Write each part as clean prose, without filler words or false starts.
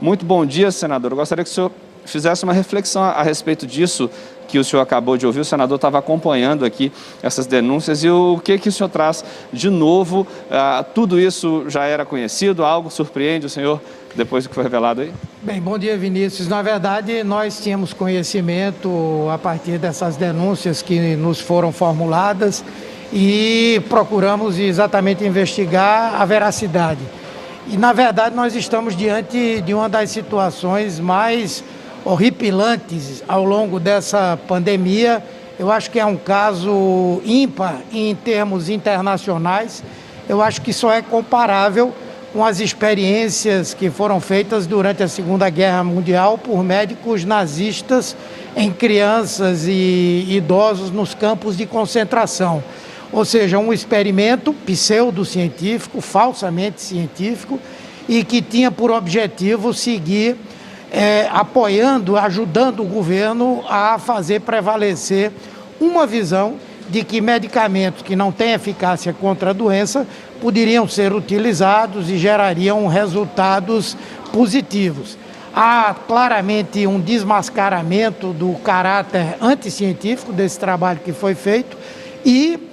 Muito bom dia, senador. Eu gostaria que o senhor fizesse uma reflexão a respeito disso que o senhor acabou de ouvir. O senador estava acompanhando aqui essas denúncias e o que o senhor traz de novo? Tudo isso já era conhecido? Algo surpreende o senhor depois do que foi revelado aí? Bem, bom dia, Vinícius. Na verdade, nós tínhamos conhecimento a partir dessas denúncias que nos foram formuladas e procuramos exatamente investigar a veracidade. E, na verdade, nós estamos diante de uma das situações mais horripilantes ao longo dessa pandemia. Eu acho que é um caso ímpar em termos internacionais. Eu acho que só é comparável com as experiências que foram feitas durante a Segunda Guerra Mundial por médicos nazistas em crianças e idosos nos campos de concentração. Ou seja, um experimento pseudocientífico, falsamente científico, e que tinha por objetivo seguir apoiando, ajudando o governo a fazer prevalecer uma visão de que medicamentos que não têm eficácia contra a doença poderiam ser utilizados e gerariam resultados positivos. Há claramente um desmascaramento do caráter anticientífico desse trabalho que foi feito e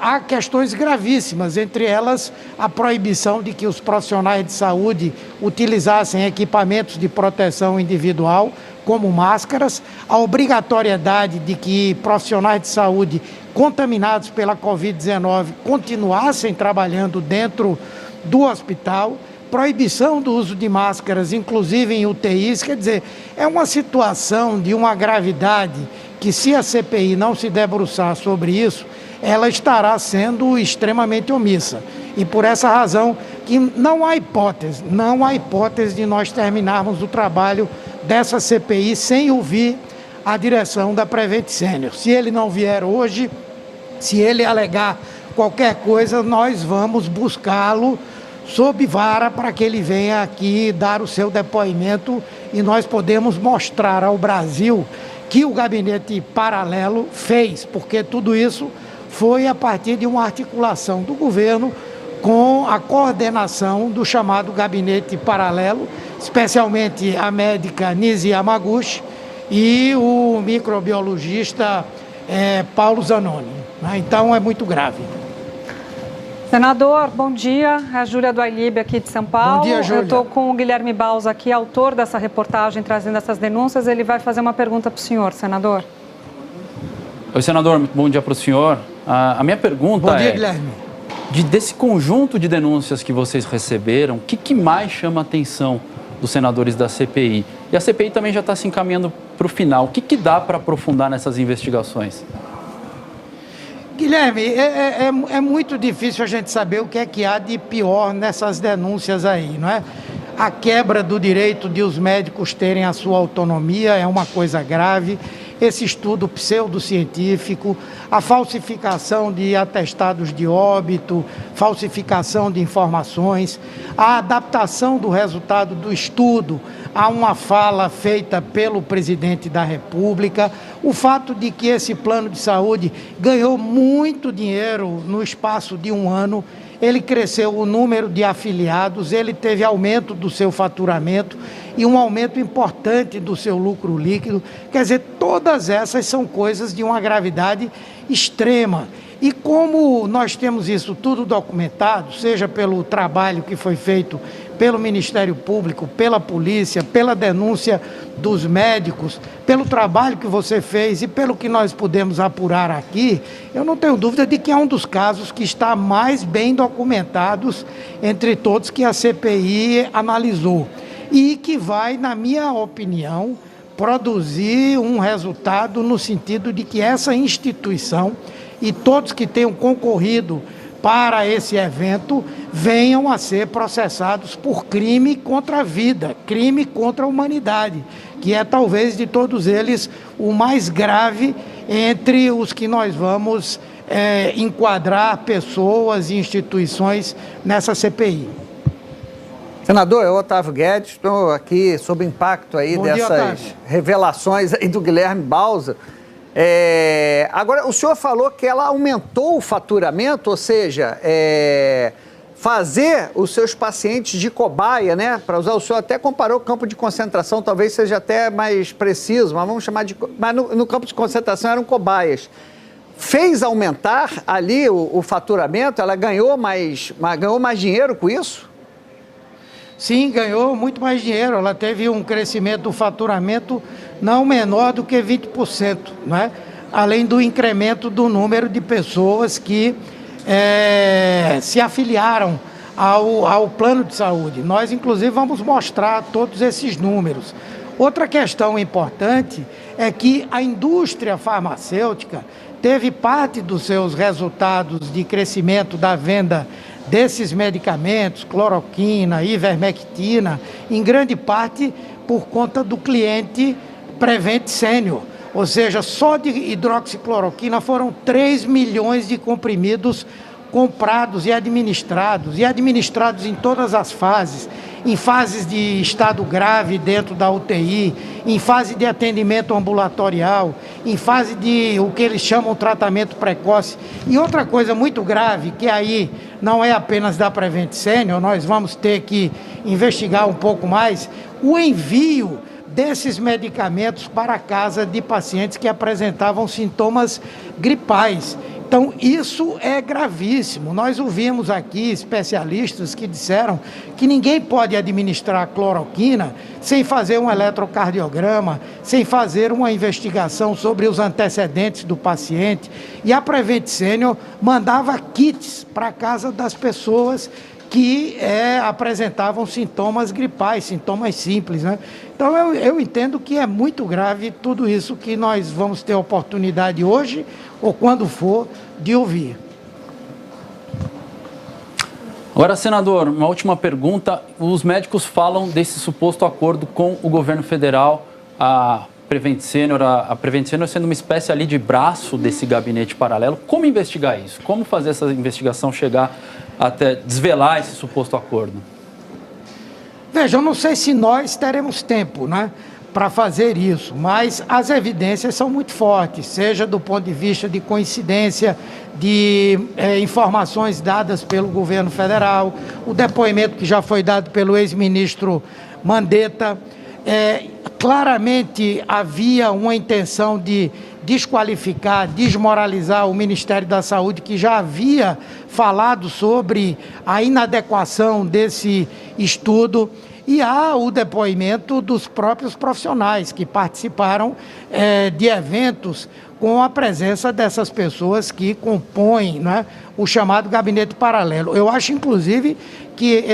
há questões gravíssimas, entre elas a proibição de que os profissionais de saúde utilizassem equipamentos de proteção individual, como máscaras, a obrigatoriedade de que profissionais de saúde contaminados pela Covid-19 continuassem trabalhando dentro do hospital, proibição do uso de máscaras, inclusive em UTIs. Quer dizer, é uma situação de uma gravidade que, se a CPI não se debruçar sobre isso, ela estará sendo extremamente omissa. E por essa razão que não há hipótese de nós terminarmos o trabalho dessa CPI sem ouvir a direção da Prevent Senior. Se ele não vier hoje, se ele alegar qualquer coisa, nós vamos buscá-lo sob vara para que ele venha aqui dar o seu depoimento e nós podemos mostrar ao Brasil que o gabinete paralelo fez, porque tudo isso foi a partir de uma articulação do governo com a coordenação do chamado gabinete paralelo, especialmente a médica Nisi Yamaguchi e o microbiologista Paulo Zanoni. Então é muito grave. Senador, bom dia. É a Júlia do Ailib aqui de São Paulo. Bom dia, Júlia. Eu estou com o Guilherme Bausa aqui, autor dessa reportagem, trazendo essas denúncias. Ele vai fazer uma pergunta para o senhor, senador. Oi, senador. Bom dia para o senhor. A minha pergunta Bom dia, Guilherme. Desse conjunto de denúncias que vocês receberam, o que mais chama a atenção dos senadores da CPI? E a CPI também já está se encaminhando para o final. O que dá para aprofundar nessas investigações? Guilherme, é muito difícil a gente saber o que há de pior nessas denúncias aí, não é? A quebra do direito de os médicos terem a sua autonomia é uma coisa grave. Esse estudo pseudocientífico, a falsificação de atestados de óbito, falsificação de informações, a adaptação do resultado do estudo a uma fala feita pelo presidente da República, o fato de que esse plano de saúde ganhou muito dinheiro no espaço de um ano, ele cresceu o número de afiliados, ele teve aumento do seu faturamento e um aumento importante do seu lucro líquido. Quer dizer, todas essas são coisas de uma gravidade extrema. E como nós temos isso tudo documentado, seja pelo trabalho que foi feito pelo Ministério Público, pela polícia, pela denúncia dos médicos, pelo trabalho que você fez e pelo que nós pudemos apurar aqui, eu não tenho dúvida de que é um dos casos que está mais bem documentados entre todos que a CPI analisou e que vai, na minha opinião, produzir um resultado no sentido de que essa instituição e todos que tenham concorrido para esse evento venham a ser processados por crime contra a vida, crime contra a humanidade, que é talvez de todos eles o mais grave entre os que nós vamos enquadrar pessoas e instituições nessa CPI. Senador, eu, Otávio Guedes, estou aqui sob o impacto aí dessas revelações aí do Guilherme Bausa. Agora, o senhor falou que ela aumentou o faturamento, ou seja, fazer os seus pacientes de cobaia, né? Para usar, o senhor até comparou o campo de concentração, talvez seja até mais preciso, mas vamos chamar de... Mas no campo de concentração eram cobaias. Fez aumentar ali o faturamento? Ela ganhou mais dinheiro com isso? Sim, ganhou muito mais dinheiro. Ela teve um crescimento do faturamento não menor do que 20%, né? Além do incremento do número de pessoas que se afiliaram ao plano de saúde. Nós, inclusive, vamos mostrar todos esses números. Outra questão importante é que a indústria farmacêutica teve parte dos seus resultados de crescimento da venda desses medicamentos, cloroquina, ivermectina, em grande parte por conta do cliente Prevent Senior. Ou seja, só de hidroxicloroquina foram 3 milhões de comprimidos comprados e administrados em todas as fases, em fases de estado grave dentro da UTI, em fase de atendimento ambulatorial, em fase de o que eles chamam de tratamento precoce. E outra coisa muito grave, que aí não é apenas da Prevent Senior, nós vamos ter que investigar um pouco mais, o envio desses medicamentos para a casa de pacientes que apresentavam sintomas gripais. Então, isso é gravíssimo. Nós ouvimos aqui especialistas que disseram que ninguém pode administrar cloroquina sem fazer um eletrocardiograma, sem fazer uma investigação sobre os antecedentes do paciente. E a Prevent Senior mandava kits para a casa das pessoas que apresentavam sintomas gripais, sintomas simples, né? Então, eu entendo que é muito grave tudo isso que nós vamos ter oportunidade hoje, ou quando for, de ouvir. Agora, senador, uma última pergunta. Os médicos falam desse suposto acordo com o governo federal, a Prevent Senior sendo uma espécie ali de braço desse gabinete paralelo. Como investigar isso? Como fazer essa investigação chegar até desvelar esse suposto acordo? Veja, eu não sei se nós teremos tempo, né, para fazer isso, mas as evidências são muito fortes, seja do ponto de vista de coincidência, de informações dadas pelo governo federal, o depoimento que já foi dado pelo ex-ministro Mandetta. Claramente havia uma intenção de desqualificar, desmoralizar o Ministério da Saúde, que já havia falado sobre a inadequação desse estudo, e há o depoimento dos próprios profissionais que participaram de eventos com a presença dessas pessoas que compõem, né, o chamado gabinete paralelo. Eu acho, inclusive, que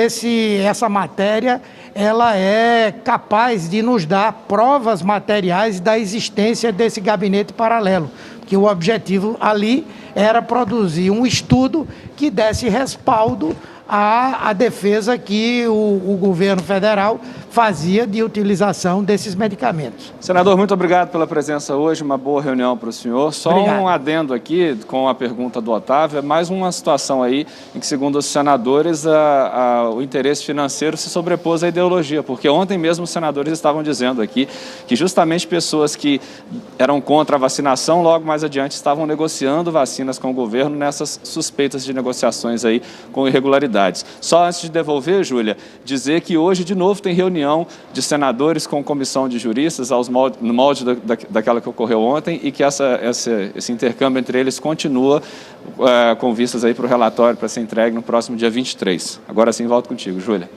essa matéria ela é capaz de nos dar provas materiais da existência desse gabinete paralelo, que o objetivo ali era produzir um estudo que desse respaldo à defesa que o governo federal fazia de utilização desses medicamentos. Senador, muito obrigado pela presença hoje, uma boa reunião para o senhor. Só obrigado. Um adendo aqui com a pergunta do Otávio, é mais uma situação aí em que, segundo os senadores, o interesse financeiro se sobrepôs à ideologia, porque ontem mesmo os senadores estavam dizendo aqui que justamente pessoas que eram contra a vacinação, logo mais adiante estavam negociando vacinas com o governo nessas suspeitas de negociações aí com irregularidades. Só antes de devolver, Júlia, dizer que hoje de novo tem reunião de senadores com comissão de juristas no molde daquela que ocorreu ontem e que esse intercâmbio entre eles continua com vistas aí para o relatório para ser entregue no próximo dia 23. Agora sim, volto contigo, Júlia.